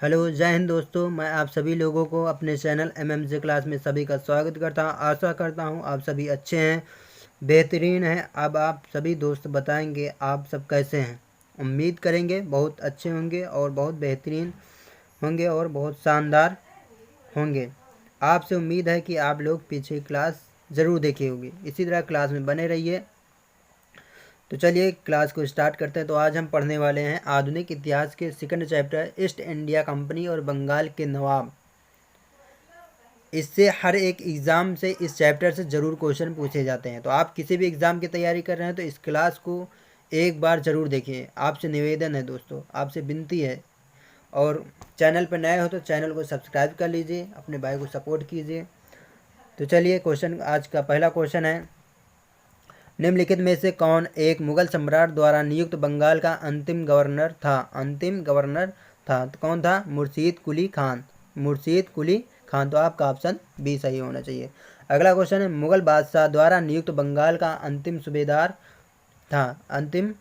Hello, जय हिंद दोस्तों। मैं आप सभी लोगों को अपने चैनल एमएमजे क्लास में सभी का स्वागत करता हूं। आशा करता हूं आप सभी अच्छे हैं, बेहतरीन हैं। अब आप सभी दोस्त बताएंगे आप सब कैसे हैं। उम्मीद करेंगे बहुत अच्छे होंगे और बहुत बेहतरीन होंगे और बहुत शानदार होंगे। आपसे उम्मीद है कि आप लोग पीछे क्लास ज़रूर देखे होंगे। इसी तरह क्लास में बने रहिए। तो चलिए क्लास को स्टार्ट करते हैं। तो आज हम पढ़ने वाले हैं आधुनिक इतिहास के second chapter east India company और बंगाल के नवाब। इससे हर एक एग्ज़ाम से इस चैप्टर से ज़रूर क्वेश्चन पूछे जाते हैं। तो आप किसी भी एग्ज़ाम की तैयारी कर रहे हैं तो इस क्लास को एक बार ज़रूर देखिए। आपसे निवेदन है दोस्तों, आपसे विनती है। और चैनल पर नए हो तो चैनल को सब्सक्राइब कर लीजिए, अपने भाई को सपोर्ट कीजिए। तो चलिए क्वेश्चन, आज का पहला क्वेश्चन है, निम्नलिखित में से कौन एक मुगल सम्राट द्वारा नियुक्त बंगाल का अंतिम गवर्नर था? अंतिम गवर्नर था तो कौन था? मुर्शीद कुली खान। मुर्शीद कुली खान। तो आपका ऑप्शन बी सही होना चाहिए। अगला क्वेश्चन है, मुगल बादशाह द्वारा नियुक्त बंगाल का अंतिम सूबेदार था। अंतिम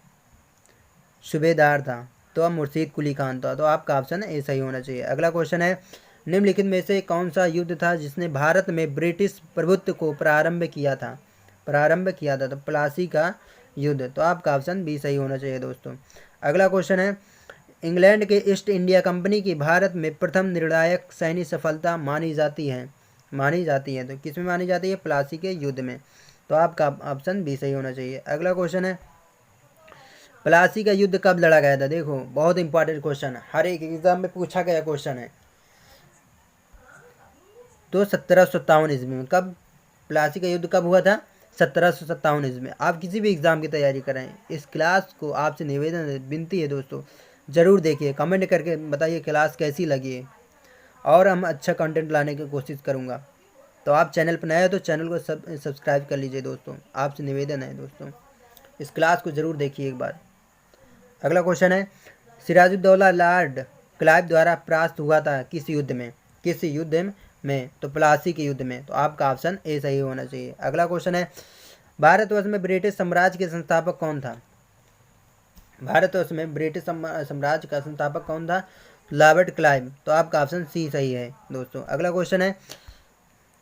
सूबेदार था तो अब मुर्शीद कुली खान था। तो आपका ऑप्शन ए सही होना चाहिए। अगला क्वेश्चन है, निम्नलिखित में से कौन सा युद्ध था जिसने भारत में ब्रिटिश प्रभुत्व को प्रारंभ किया था? तो प्लासी का युद्ध। तो आपका ऑप्शन बी सही होना चाहिए दोस्तों। अगला क्वेश्चन है, इंग्लैंड के ईस्ट इंडिया कंपनी की भारत में प्रथम निर्णायक सैन्य सफलता मानी जाती है। तो किस में मानी जाती है? प्लासी के युद्ध में। तो आपका ऑप्शन बी सही होना चाहिए। अगला क्वेश्चन है, प्लासी का युद्ध कब लड़ा गया था? देखो बहुत इंपॉर्टेंट क्वेश्चन है, हर एक एग्जाम में पूछा गया क्वेश्चन है। तो 1757 ईस्वी में। कब प्लासी का युद्ध कब हुआ था? 1757 ईस्वी में। आप किसी भी एग्जाम की तैयारी कर रहे हैं, इस क्लास को आपसे निवेदन है, विनती है दोस्तों, ज़रूर देखिए। कमेंट करके बताइए क्लास कैसी लगी है और हम अच्छा कंटेंट लाने की कोशिश करूँगा। तो आप चैनल पर नए हो तो चैनल को सब्सक्राइब कर लीजिए दोस्तों, आपसे निवेदन है दोस्तों, इस क्लास को ज़रूर देखिए एक बार। अगला क्वेश्चन है, सिराजुद्दौला लॉर्ड क्लाइव द्वारा परास्त हुआ था किस युद्ध में? किस युद्ध में? तो प्लासी के युद्ध में। तो आपका ऑप्शन ए सही होना चाहिए। अगला क्वेश्चन है, भारतवर्ष में ब्रिटिश साम्राज्य के संस्थापक कौन था? भारतवर्ष में ब्रिटिश साम्राज्य का संस्थापक कौन था? Lord Clive. तो आपका ऑप्शन सी सही है दोस्तों। अगला क्वेश्चन है,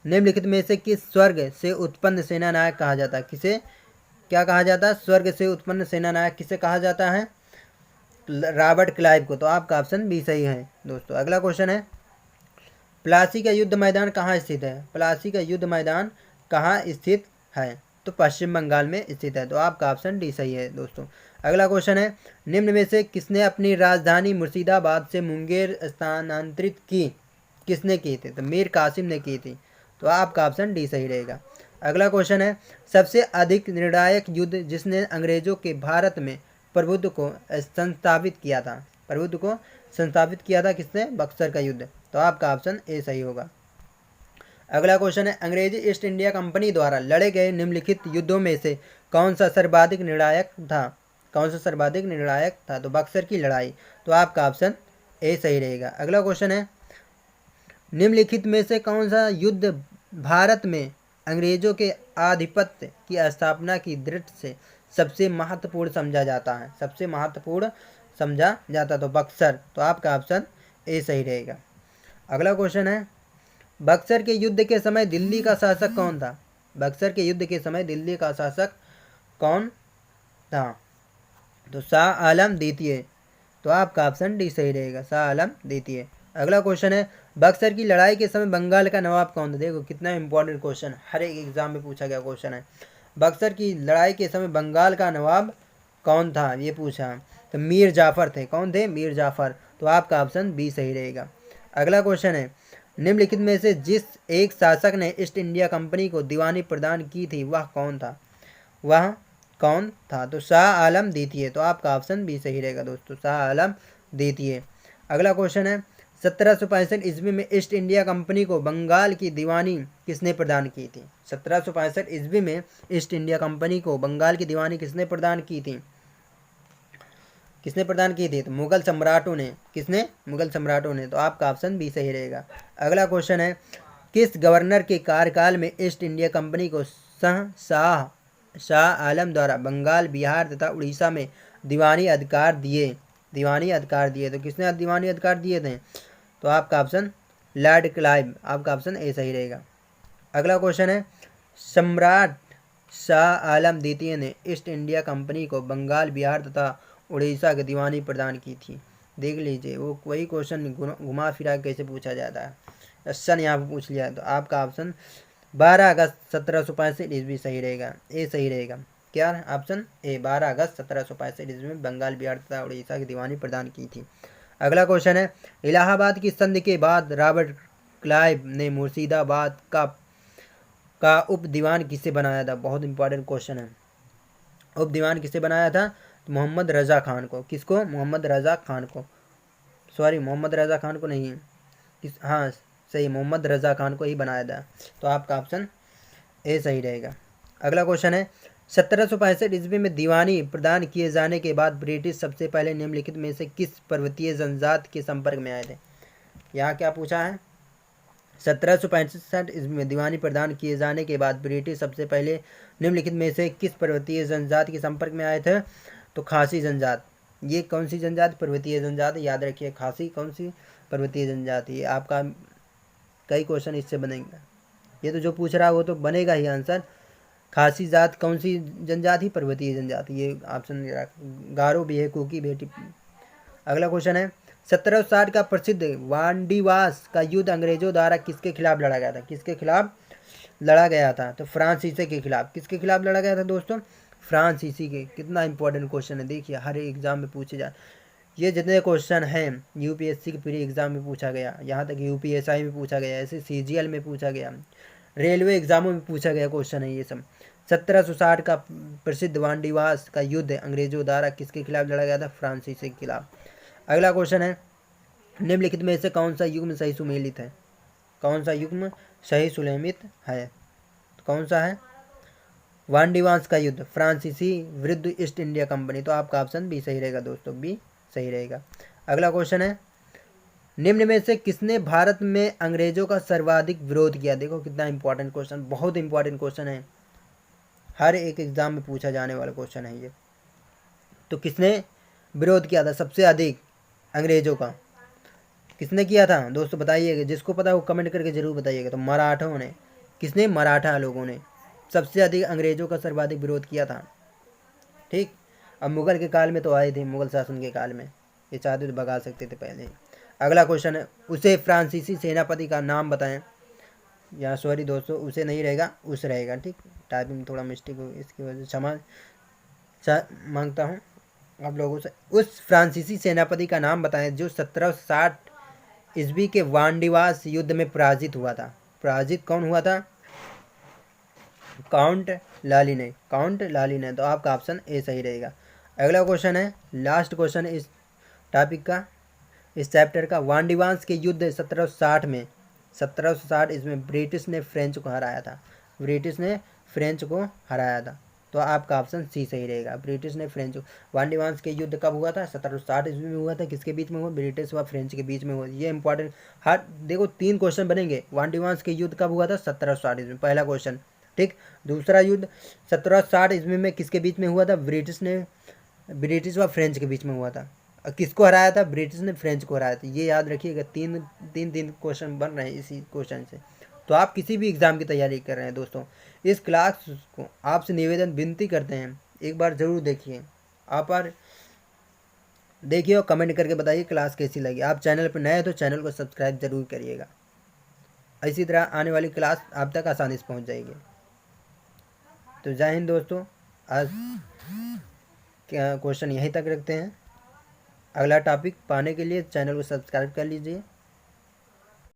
निम्नलिखित में से किस स्वर्ग से उत्पन्न सेनानायक कहा जाता है? किसे क्या कहा जाता है? स्वर्ग से उत्पन्न सेनानायक किसे कहा जाता है? रॉबर्ट क्लाइव को। तो आपका ऑप्शन बी सही है दोस्तों। अगला क्वेश्चन है, प्लासी का युद्ध मैदान कहाँ स्थित है? प्लासी का युद्ध मैदान कहाँ स्थित है? तो पश्चिम बंगाल में स्थित है। तो आपका ऑप्शन डी सही है दोस्तों। अगला क्वेश्चन है, निम्न में से किसने अपनी राजधानी मुर्शिदाबाद से मुंगेर स्थानांतरित की? किसने की थी? तो मीर कासिम ने की थी। तो आपका ऑप्शन डी सही रहेगा। अगला क्वेश्चन है, सबसे अधिक निर्णायक युद्ध जिसने अंग्रेजों के भारत में प्रभुत्व को संस्थापित किया था? प्रभुत्व को संस्थापित किया था किसने? बक्सर का युद्ध। तो आपका ऑप्शन ए सही होगा। अगला क्वेश्चन है, अंग्रेजी ईस्ट इंडिया कंपनी द्वारा लड़े गए निम्नलिखित युद्धों में से कौन सा सर्वाधिक निर्णायक था? कौन सा सर्वाधिक निर्णायक था? तो बक्सर की लड़ाई। तो आपका ऑप्शन ए सही रहेगा। अगला क्वेश्चन है, निम्नलिखित में से कौन सा युद्ध भारत में अंग्रेजों के आधिपत्य की स्थापना की दृष्टि से सबसे महत्वपूर्ण समझा जाता है? सबसे महत्वपूर्ण समझा जाता तो बक्सर। तो आपका ऑप्शन ए सही रहेगा। अगला क्वेश्चन है, बक्सर के युद्ध के समय दिल्ली का शासक कौन था? बक्सर के युद्ध के समय दिल्ली का शासक कौन था? तो शाह आलम द्वितीय। तो आपका ऑप्शन डी सही रहेगा, शाह आलम द्वितीय। अगला क्वेश्चन है, बक्सर की लड़ाई के समय बंगाल का नवाब कौन था? देखो कितना इंपॉर्टेंट क्वेश्चन, हर एक एग्जाम में पूछा गया क्वेश्चन है। बक्सर की लड़ाई के समय बंगाल का नवाब कौन था ये पूछा। तो मीर जाफर थे। कौन थे? मीर जाफर। तो आपका ऑप्शन बी सही रहेगा। अगला क्वेश्चन है, निम्नलिखित में से जिस एक शासक ने ईस्ट इंडिया कंपनी को दीवानी प्रदान की थी वह कौन था? वह कौन था? तो शाह आलम द्वितीय। तो आपका ऑप्शन बी सही रहेगा दोस्तों, शाह आलम द्वितीय। अगला क्वेश्चन है, 1765 ईस्वी में ईस्ट इंडिया कंपनी को बंगाल की दीवानी किसने प्रदान की थी? 1765 ईस्वी में ईस्ट इंडिया कंपनी को बंगाल की दीवानी किसने प्रदान की थी? किसने प्रदान की थी? तो मुगल सम्राटों ने। किसने? मुगल सम्राटों ने। तो आपका ऑप्शन बी सही रहेगा। अगला क्वेश्चन है, किस गवर्नर के कार्यकाल में ईस्ट इंडिया कंपनी को शाह आलम द्वारा बंगाल, बिहार तथा उड़ीसा में दीवानी अधिकार दिए दीवानी अधिकार दिए थे। किसने दीवानी अधिकार दिए थे? तो आपका ऑप्शन लॉर्ड क्लाइव, आपका ऑप्शन ए सही रहेगा। अगला क्वेश्चन है, सम्राट शाह आलम द्वितीय ने ईस्ट इंडिया कंपनी को बंगाल, बिहार तथा उड़ीसा की दीवानी प्रदान की थी। देख लीजिए, वो वही क्वेश्चन घुमा फिरा कैसे पूछा जाता है, क्वेश्चन यहाँ पर पूछ लिया। तो आपका ऑप्शन 12 अगस्त 1765 ईस्वी सही रहेगा, ए सही रहेगा। क्या ऑप्शन ए, 12 अगस्त 1765 ईस्वी में बंगाल, बिहार तथा उड़ीसा की दीवानी प्रदान की थी। अगला क्वेश्चन है, इलाहाबाद की संधि के बाद रॉबर्ट क्लाइव ने मुर्शिदाबाद का उप दीवान किसे बनाया था? बहुत इंपॉर्टेंट क्वेश्चन है। उप दीवान किसे बनाया था? तो मोहम्मद रजा खान को। किसको? मोहम्मद रजा खान को, सॉरी मोहम्मद रजा खान को नहीं, हाँ सही, मोहम्मद रजा खान को ही बनाया था। तो आपका ऑप्शन ए सही रहेगा। अगला क्वेश्चन है, 1765 ईस्वी में दीवानी प्रदान किए जाने के बाद ब्रिटिश सबसे पहले निम्नलिखित में से किस पर्वतीय जनजाति के संपर्क में आए थे? यहाँ क्या पूछा है? 1765 ईस्वी में दीवानी प्रदान किए जाने के बाद ब्रिटिश सबसे पहले निम्नलिखित में से किस पर्वतीय जनजाति के संपर्क में आए थे? तो खासी जनजाति। ये कौन सी जनजाति? पर्वतीय जनजाति, याद रखिए, खासी कौन सी पर्वतीय जनजाति। आपका कई क्वेश्चन इससे बनेंगे, ये तो जो पूछ रहा है वो तो बनेगा ही आंसर। खासी जात कौन सी जनजाति? पर्वतीय जनजाति। ये ऑप्शन गारो भी है, कुकी भी है। अगला क्वेश्चन है, 1760 का प्रसिद्ध वांडीवास का युद्ध अंग्रेजों द्वारा किसके खिलाफ लड़ा गया था? किसके खिलाफ लड़ा गया था? तो फ्रांसीसी के खिलाफ। किसके खिलाफ लड़ा गया था दोस्तों? फ्रांसीसी के। कितना इंपॉर्टेंट क्वेश्चन है, देखिए हर एग्जाम में पूछे जा, ये जितने क्वेश्चन हैं यूपीएससी के प्री एग्जाम में पूछा गया, यहाँ तक यूपीएसआई में पूछा गया, ऐसे सीजीएल में पूछा गया, रेलवे एग्जामों में पूछा गया क्वेश्चन है ये सब। 1760 का प्रसिद्ध वांडीवास का युद्ध अंग्रेजों द्वारा किसके खिलाफ लड़ा गया था? फ्रांसीसी के खिलाफ। अगला क्वेश्चन है, निम्नलिखित में से कौन सा युग्म सही सुमेलित है? कौन सा युग्म सही सुमेलित है? कौन सा है? वांडीवास का युद्ध, फ्रांसीसी विरुद्ध ईस्ट इंडिया कंपनी। तो आपका ऑप्शन बी सही रहेगा दोस्तों, बी सही रहेगा। अगला क्वेश्चन है, निम्न में से किसने भारत में अंग्रेजों का सर्वाधिक विरोध किया? देखो कितना इंपॉर्टेंट क्वेश्चन, बहुत इंपॉर्टेंट क्वेश्चन है, हर एक एग्जाम में पूछा जाने वाला क्वेश्चन है ये। तो किसने विरोध किया था सबसे अधिक अंग्रेजों का? किसने किया था दोस्तों बताइएगा, जिसको पता है वो कमेंट करके जरूर बताइएगा। तो मराठों ने। किसने? मराठा लोगों ने सबसे अधिक अंग्रेजों का सर्वाधिक विरोध किया था। ठीक, अब मुगल के काल में तो आए थे, मुगल शासन के काल में ये चाहते तो भगा सकते थे पहले। अगला क्वेश्चन है, उसे फ्रांसीसी सेनापति का नाम बताएं। यहाँ सॉरी दोस्तों, उसे नहीं रहेगा, उस रहेगा। ठीक, टाइपिंग में थोड़ा मिस्टेक हो, इसकी वजह से क्षमा मांगता हूँ आप लोगों से। उस फ्रांसीसी सेनापति का नाम बताएं जो 1760 ईस्वी के वांडीवास युद्ध में पराजित हुआ था। पराजित कौन हुआ था? काउंट लाली ने। काउंट लाली ने। तो आपका ऑप्शन ए सही रहेगा। अगला क्वेश्चन है, लास्ट क्वेश्चन इस टॉपिक का, इस चैप्टर का। वांडीवास के युद्ध 1760 इसमें ब्रिटिश ने फ्रेंच को हराया था। ब्रिटिश ने फ्रेंच को हराया था। तो आपका ऑप्शन सी सही रहेगा, ब्रिटिश ने फ्रेंच। वांडीवास के युद्ध कब हुआ था? 1760 ईस्वी में हुआ था। किसके बीच में हुआ? ब्रिटिश व फ्रेंच के बीच में हुआ। ये इंपॉर्टेंट, हर देखो 3 क्वेश्चन बनेंगे। वांडीवास के युद्ध कब हुआ था? 1760 ईस्वी में, पहला क्वेश्चन। ठीक, दूसरा युद्ध 1760 ईस्वी में किसके बीच में हुआ था? ब्रिटिश व फ्रेंच के बीच में हुआ था। किसको हराया था? ब्रिटिश ने फ्रेंच को हराया था। ये याद रखिएगा, तीन क्वेश्चन बन रहे हैं इसी क्वेश्चन से। तो आप किसी भी एग्ज़ाम की तैयारी कर रहे हैं दोस्तों, इस क्लास को आपसे निवेदन विनती करते हैं एक बार ज़रूर देखिए। आप देखिए और कमेंट करके बताइए क्लास कैसी लगी। आप चैनल पर नए हैं तो चैनल को सब्सक्राइब जरूर करिएगा। इसी तरह आने वाली क्लास आप तक आसानी से पहुंच जाएगी। तो जय हिंद दोस्तों, आज क्या क्वेश्चन यहीं तक रखते हैं। अगला टॉपिक पाने के लिए चैनल को सब्सक्राइब कर लीजिए।